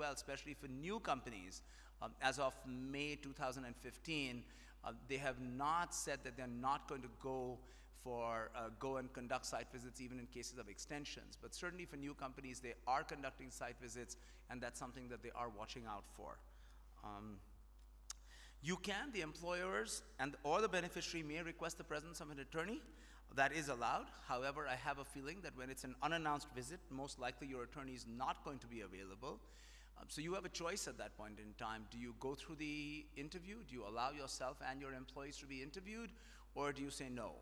well, especially for new companies. As of May 2015, they have not said that they're not going to go and conduct site visits even in cases of extensions. But certainly for new companies, they are conducting site visits, and that's something that they are watching out for. The employers or the beneficiary may request the presence of an attorney. That is allowed. However, I have a feeling that when it's an unannounced visit, most likely your attorney is not going to be available. So you have a choice at that point in time. Do you go through the interview? Do you allow yourself and your employees to be interviewed? Or do you say no?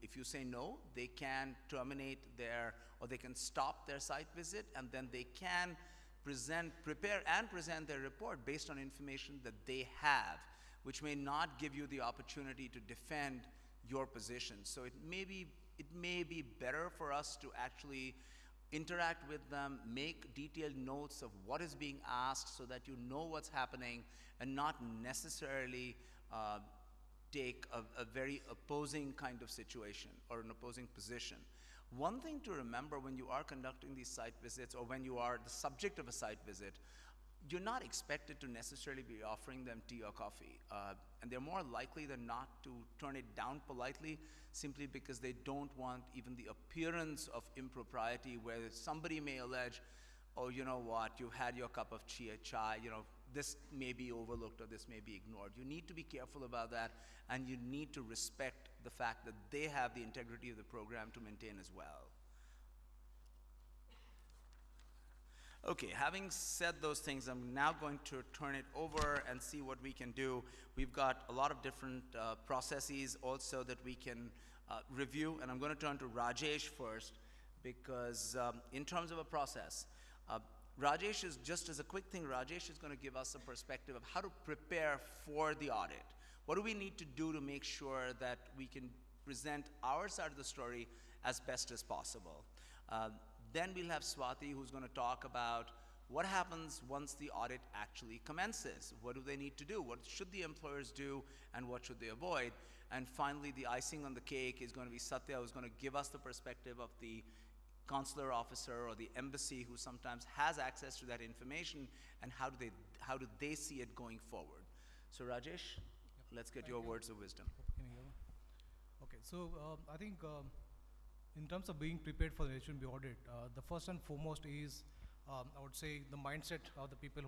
If you say no, they can terminate or they can stop their site visit, and then they can prepare and present their report based on information that they have, which may not give you the opportunity to defend your position. So it may be better for us to actually interact with them, make detailed notes of what is being asked so that you know what's happening, and not necessarily take a very opposing kind of situation or an opposing position. One thing to remember when you are conducting these site visits, or when you are the subject of a site visit, you're not expected to necessarily be offering them tea or coffee. And they're more likely than not to turn it down politely, simply because they don't want even the appearance of impropriety where somebody may allege, oh, you know what, you've had your cup of chai, this may be overlooked or this may be ignored. You need to be careful about that, and you need to respect the fact that they have the integrity of the program to maintain as well. Okay, having said those things, I'm now going to turn it over and see what we can do. We've got a lot of different processes also that we can review, and I'm going to turn to Rajesh first, because in terms of a process, Rajesh is, just as a quick thing, Rajesh is going to give us a perspective of how to prepare for the audit. What do we need to do to make sure that we can present our side of the story as best as possible? Then we'll have Swati, who's going to talk about what happens once the audit actually commences. What do they need to do? What should the employers do, and what should they avoid? And finally, the icing on the cake is going to be Satya, who's going to give us the perspective of the consular officer or the embassy who sometimes has access to that information, and how do they see it going forward. So Rajesh, let's get your words of wisdom. Okay, so I think in terms of being prepared for the H1B audit, the first and foremost is, I would say, the mindset of the people who